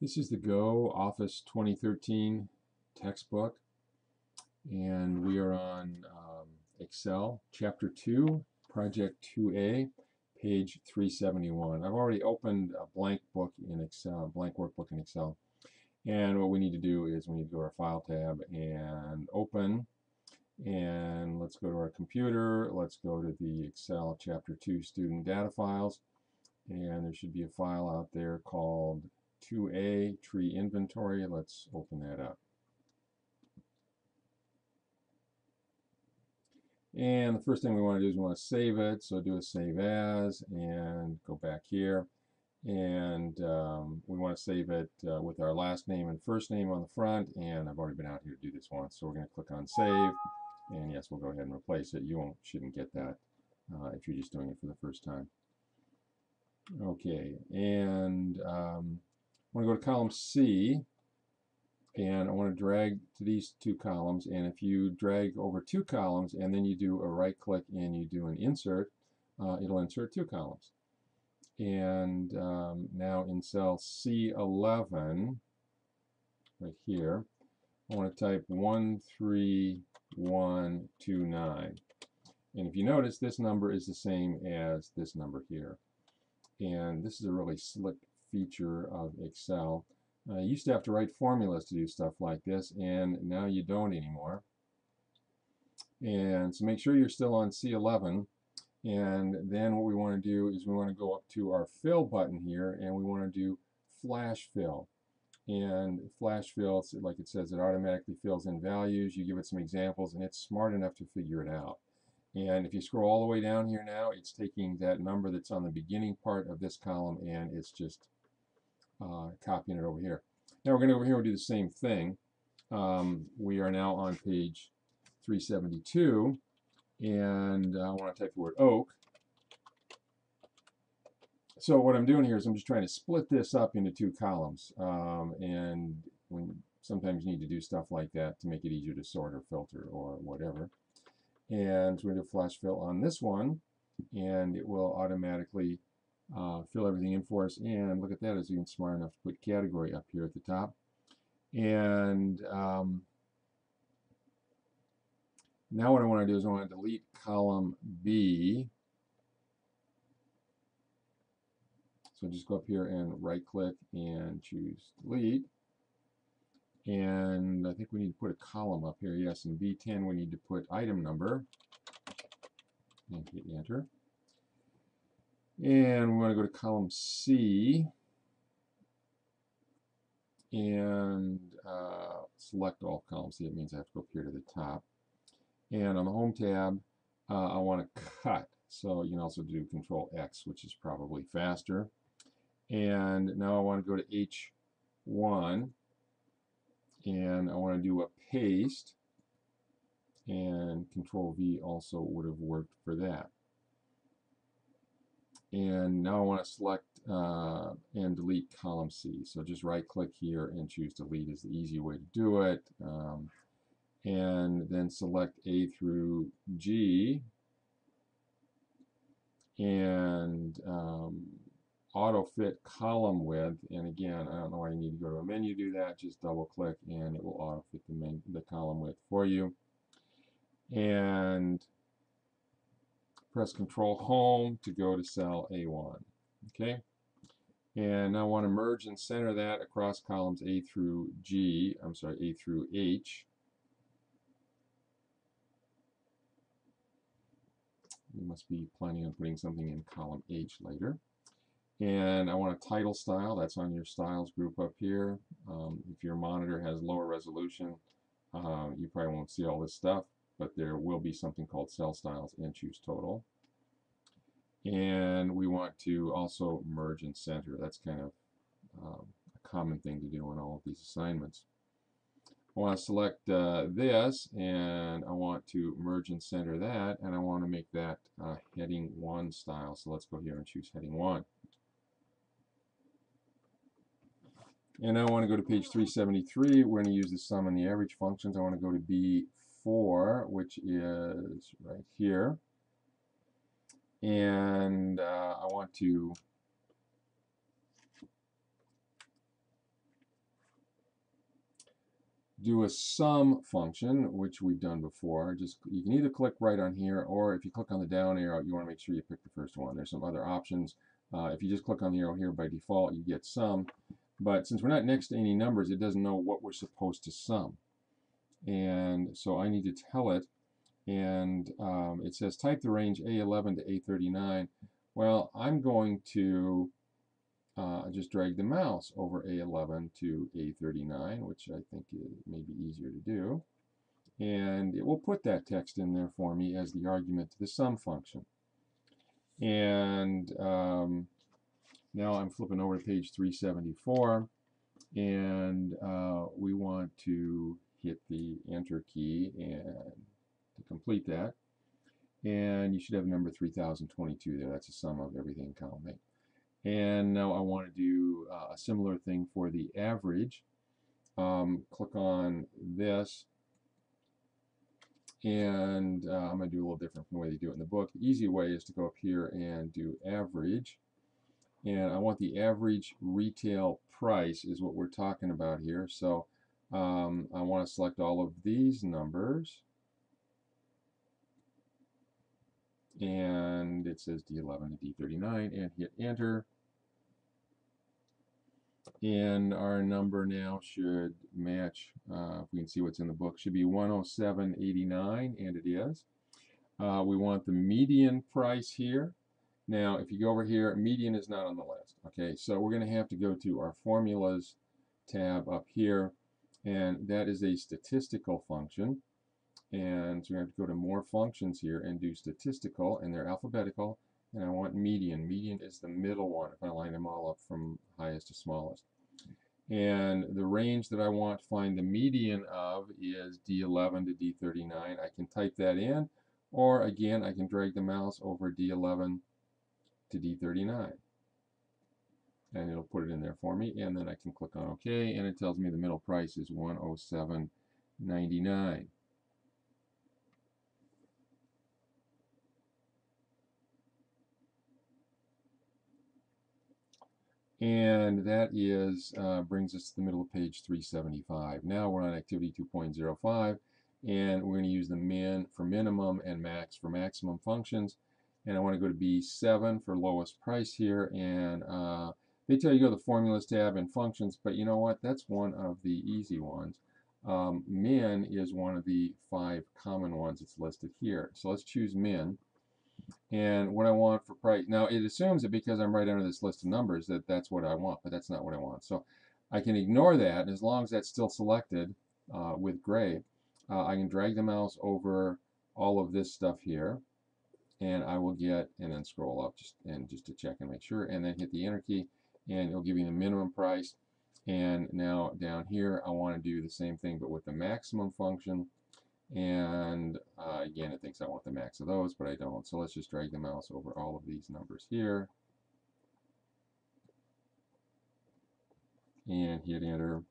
This is the Go Office 2013 textbook, and we are on Excel, Chapter 2, Project 2A, page 371. I've already opened a blank book in Excel, blank workbook in Excel, and what we need to do is we need to go to our File tab and open, and let's go to our computer. Let's go to the Excel Chapter 2 Student Data Files, and there should be a file out there called 2A Tree Inventory. Let's open that up. And the first thing we want to do is we want to save it. So do a save as and go back here. And we want to save it with our last name and first name on the front. And I've already been out here to do this once. So we're going to click on save. And yes, we'll go ahead and replace it. You shouldn't get that if you're just doing it for the first time. Okay, and I want to go to column C, and I want to drag to these two columns. And if you drag over two columns and then you do a right click and you do an insert, it'll insert two columns. And now in cell C11, right here, I want to type 13129. And if you notice, this number is the same as this number here. And this is a really slick feature of Excel. You used to have to write formulas to do stuff like this, and now you don't anymore. And so make sure you're still on C11. And then what we want to do is we want to go up to our fill button here, and we want to do flash fill. And flash fill, like it says, it automatically fills in values. You give it some examples, and it's smart enough to figure it out. And if you scroll all the way down here now, it's taking that number that's on the beginning part of this column and it's just copying it over here. Now we're going to go over here and do the same thing. We are now on page 372, and I want to type the word oak. So what I'm doing here is I'm just trying to split this up into two columns, and sometimes you need to do stuff like that to make it easier to sort or filter or whatever. And so we're going to flash fill on this one, and it will automatically fill everything in for us. And look at that, it's even smart enough to put category up here at the top. And now what I want to do is I want to delete column B. So just go up here and right click and choose delete. And I think we need to put a column up here. Yes, in B10 we need to put item number. And hit enter. And we want to go to column C and select all columns. See, it means I have to go up here to the top. And on the home tab, I want to cut. So you can also do Control X, which is probably faster. And now I want to go to H1. And I want to do a paste, and Control V also would have worked for that. And now I want to select and delete column C. So just right click here and choose delete is the easy way to do it. And then select A through G and auto fit column width. And again, I don't know why you need to go to a menu to do that. Just double click and it will auto fit the column width for you. And press Control Home to go to cell A1. Okay. And now I want to merge and center that across columns A through G. I'm sorry, A through H. You must be planning on putting something in column H later. And I want a title style. That's on your styles group up here. If your monitor has lower resolution, you probably won't see all this stuff, but there will be something called cell styles, and choose total. And we want to also merge and center. That's kind of a common thing to do in all of these assignments. I want to select this, and I want to merge and center that, and I want to make that heading 1 style. So let's go here and choose heading 1. And now I want to go to page 373. We're going to use the sum and the average functions. I want to go to B4, which is right here. And I want to do a sum function, which we've done before. Just you can either click right on here, or if you click on the down arrow, you want to make sure you pick the first one. There's some other options. If you just click on the arrow here, by default you get sum, but since we're not next to any numbers, it doesn't know what we're supposed to sum, and so I need to tell it. And it says type the range A11 to A39. Well, I'm going to just drag the mouse over A11 to A39, which I think may be easier to do. And it will put that text in there for me as the argument to the sum function. And now I'm flipping over to page 374, and we want to hit the enter key and to complete that. And you should have number 3022 there. That's a sum of everything in column A. And now I want to do a similar thing for the average. Click on this, and I'm going to do a little different from the way they do it in the book. The easy way is to go up here and do average, and I want the average retail price is what we're talking about here. So I want to select all of these numbers, and it says D11 to D39, and hit enter. And our number now should match, if we can see what's in the book, should be 107.89, and it is. We want the median price here. Now, if you go over here, median is not on the list. Okay, so we're going to have to go to our formulas tab up here, and that is a statistical function. And so we have to go to more functions here and do statistical, and they're alphabetical. And I want median. Median is the middle one if I line them all up from highest to smallest. And the range that I want to find the median of is D11 to D39. I can type that in, or again, I can drag the mouse over D11 to D39. And it'll put it in there for me, and then I can click on OK, and it tells me the middle price is 107.99. And that is brings us to the middle of page 375. Now we're on activity 2.05, and we're going to use the min for minimum and max for maximum functions. And I want to go to B7 for lowest price here, and they tell you to go to the formulas tab and functions, but you know what? That's one of the easy ones. Min is one of the 5 common ones that's listed here. So let's choose min. And what I want for price, now it assumes that because I'm right under this list of numbers that that's what I want, but that's not what I want. So I can ignore that, and as long as that's still selected with gray, I can drag the mouse over all of this stuff here, and I will get, and then scroll up just to check and make sure, and then hit the enter key, and it'll give you the minimum price. And now down here I want to do the same thing but with the maximum function. And again, it thinks I want the max of those, but I don't. So let's just drag the mouse over all of these numbers here and hit enter.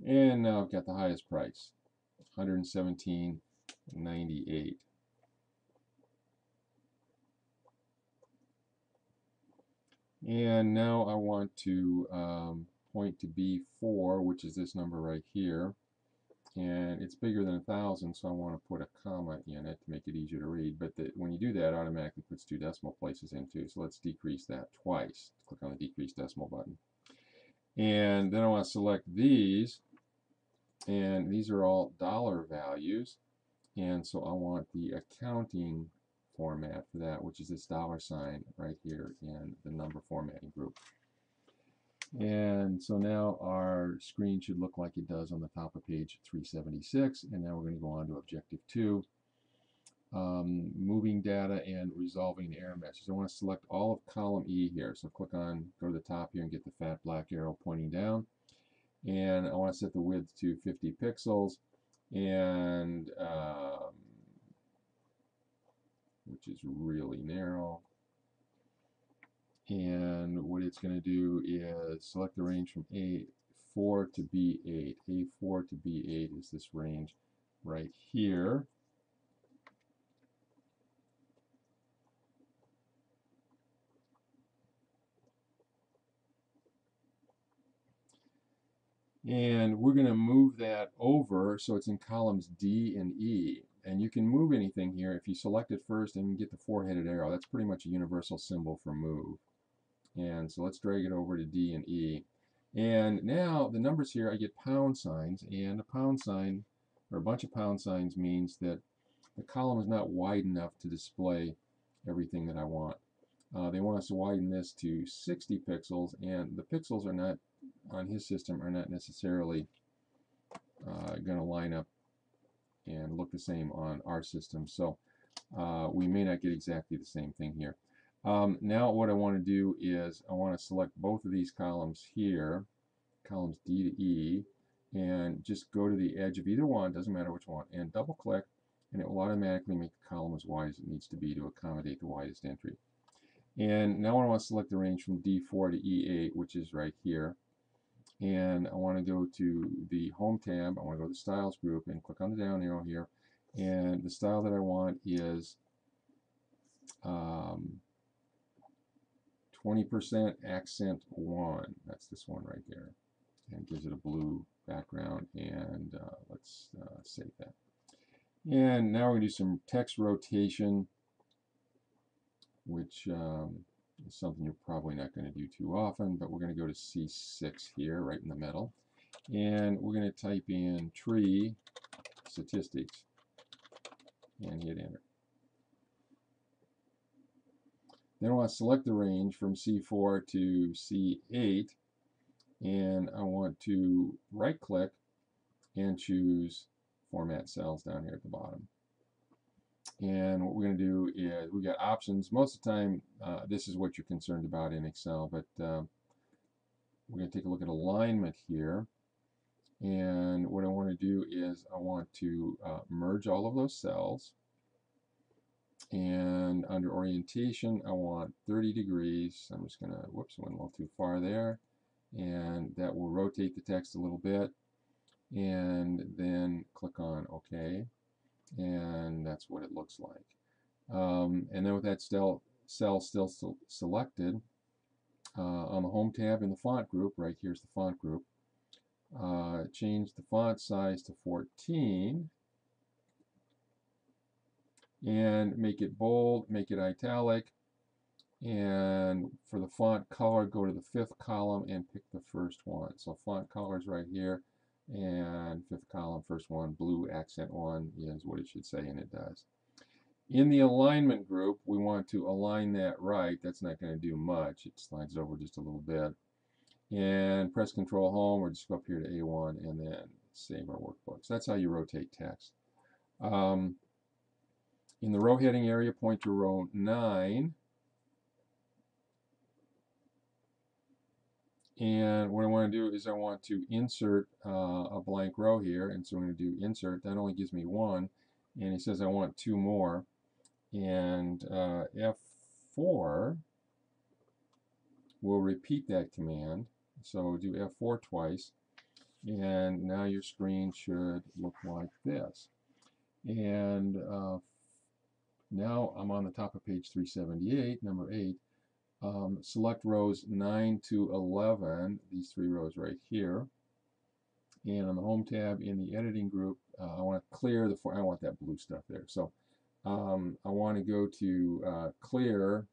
And now I've got the highest price, 117.98. And now I want to point to B4, which is this number right here. And it's bigger than 1,000, so I want to put a comma in it to make it easier to read. But when you do that, it automatically puts 2 decimal places in too. So let's decrease that twice. Click on the decrease decimal button. And then I want to select these. And these are all dollar values. And so I want the accounting format for that, which is this $ right here in the number formatting group. And so now our screen should look like it does on the top of page 376. And now we're going to go on to objective 2, moving data and resolving the error messages. I want to select all of column E here. So go to the top here and get the fat black arrow pointing down. And I want to set the width to 50 pixels, and which is really narrow. And what it's going to do is select the range from A4 to B8. A4 to B8 is this range right here. And we're going to move that over so it's in columns D and E. And you can move anything here if you select it first and you get the four-headed arrow. That's pretty much a universal symbol for move. And so let's drag it over to D and E. And now the numbers here, I get pound signs, and a pound sign, or a bunch of pound signs, means that the column is not wide enough to display everything that I want. They want us to widen this to 60 pixels, and the pixels are not, on his system, are not necessarily going to line up and look the same on our system. So we may not get exactly the same thing here. Now what I want to do is I want to select both of these columns here, columns D to E, and just go to the edge of either one, doesn't matter which one, and double click, and it will automatically make the column as wide as it needs to be to accommodate the widest entry. And now I want to select the range from D4 to E8, which is right here. And I want to go to the Home tab. I want to go to the Styles group and click on the down arrow here. And the style that I want is 20% accent 1. That's this one right there. And it gives it a blue background. And let's save that. And now we're going to do some text rotation, which is something you're probably not going to do too often, but we're going to go to C6 here, right in the middle. And we're going to type in tree statistics and hit enter. Then I want to select the range from C4 to C8, and I want to right click and choose format cells down here at the bottom. And what we're going to do is we got options. Most of the time this is what you're concerned about in Excel, but we're going to take a look at alignment here. And what I want to do is I want to merge all of those cells. And under orientation, I want 30 degrees. I'm just going to, whoops, went a little too far there. And that will rotate the text a little bit. And then click on OK. And that's what it looks like. And then with that cell still selected, on the Home tab in the Font group, right here's the Font group, change the font size to 14, and make it bold, make it italic, and for the font color, go to the fifth column and pick the first one. So font color is right here, and fifth column, first one, blue accent 1 is what it should say, and it does. In the alignment group, we want to align that right. That's not going to do much. It slides over just a little bit. And press Control Home, or just go up here to A1 and then save our workbooks. That's how you rotate text. In the row heading area, point to row 9. And what I want to do is I want to insert a blank row here. And so I'm going to do insert. That only gives me 1. And he says I want 2 more. And F4 will repeat that command. So do F4 twice. And now your screen should look like this. And now I'm on the top of page 378, number 8. Select rows 9 to 11, these 3 rows right here. And on the Home tab in the Editing group, I want to clear the, I want that blue stuff there. So I want to go to Clear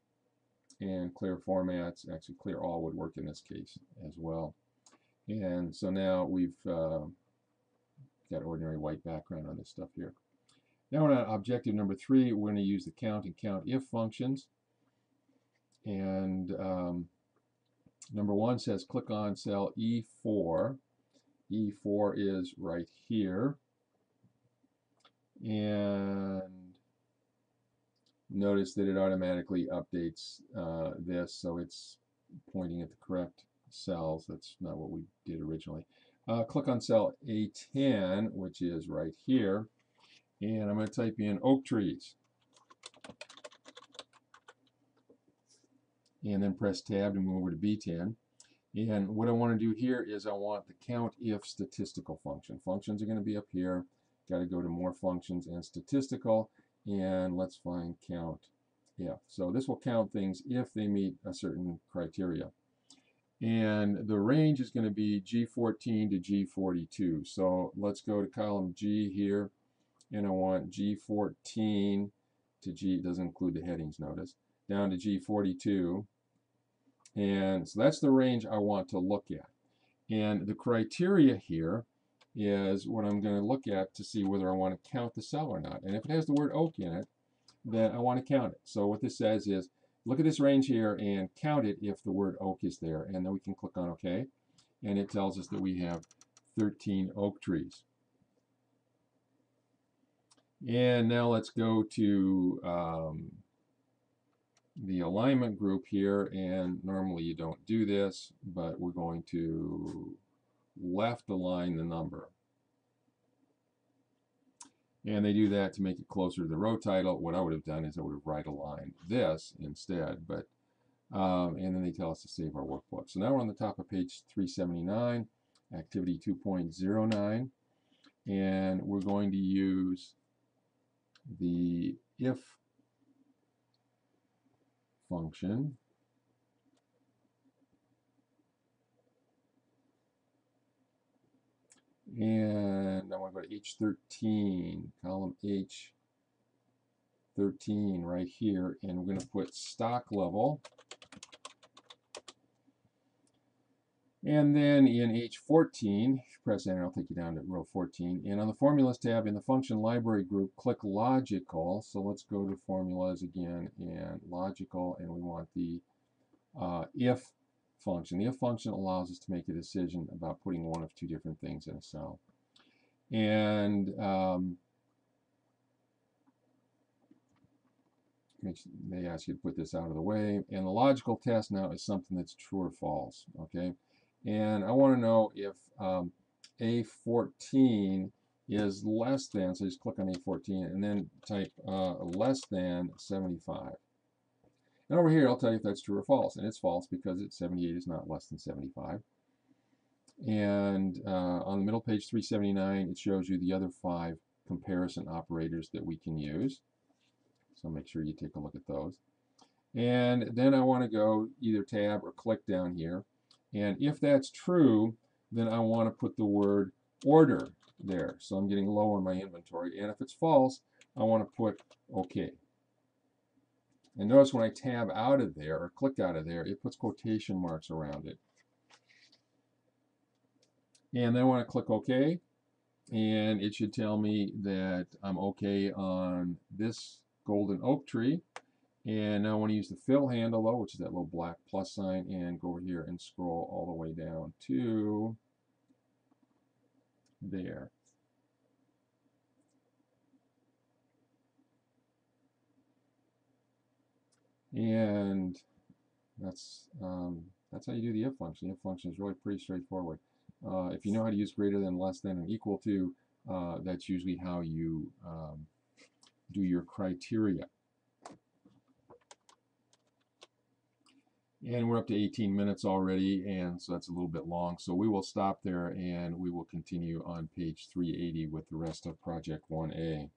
and Clear Formats. Actually, Clear All would work in this case as well. And so now we've got ordinary white background on this stuff here. Now we're on objective number 3. We're going to use the count and count if functions. And number 1 says click on cell E4. E4 is right here. And notice that it automatically updates this, so it's pointing at the correct cells. That's not what we did originally. Click on cell A10, which is right here, and I'm going to type in oak trees. And then press tab to move over to B10. And what I want to do here is I want the count if statistical function. Functions are going to be up here. Got to go to more functions and statistical, and let's find count if. So this will count things if they meet a certain criteria. And the range is going to be G14 to G42. So let's go to column G here, and I want G14 to G, it doesn't include the headings, notice, down to G42. And so that's the range I want to look at. And the criteria here is what I'm going to look at to see whether I want to count the cell or not. And if it has the word oak in it, then I want to count it. So what this says is, look at this range here and count it if the word oak is there. And then we can click on OK. And it tells us that we have 13 oak trees. And now let's go to the alignment group here. And normally you don't do this, but we're going to left align the number. And they do that to make it closer to the row title. What I would have done is I would have right aligned this instead, but and then they tell us to save our workbook. So now we're on the top of page 379, activity 2.09, and we're going to use the if function. And I want to go to H13, column H13 right here, and we're going to put stock level. And then in H14, press enter, I'll take you down to row 14. And on the formulas tab in the function library group, click logical. So let's go to formulas again and logical, and we want the if function. The if function allows us to make a decision about putting one of two different things in a cell. And they ask you to put this out of the way. And the logical test now is something that's true or false. Okay. And I want to know if A14 is less than, so just click on A14 and then type less than 75. And over here, I'll tell you if that's true or false. And it's false because 78 is not less than 75. And on the middle page 379, it shows you the other 5 comparison operators that we can use. So make sure you take a look at those. And then I want to go either tab or click down here. And if that's true, then I want to put the word order there. So I'm getting low on my inventory. And if it's false, I want to put OK. And notice when I tab out of there or click out of there, it puts quotation marks around it. And then I want to click OK. And it should tell me that I'm OK on this golden oak tree. And now I want to use the fill handle, though, which is that little black plus sign, and go over here and scroll all the way down to there. And that's how you do the if function. The if function is really pretty straightforward. If you know how to use greater than, less than, and equal to, that's usually how you do your criteria. And we're up to 18 minutes already, and so that's a little bit long. So we will stop there, and we will continue on page 380 with the rest of Project 1A.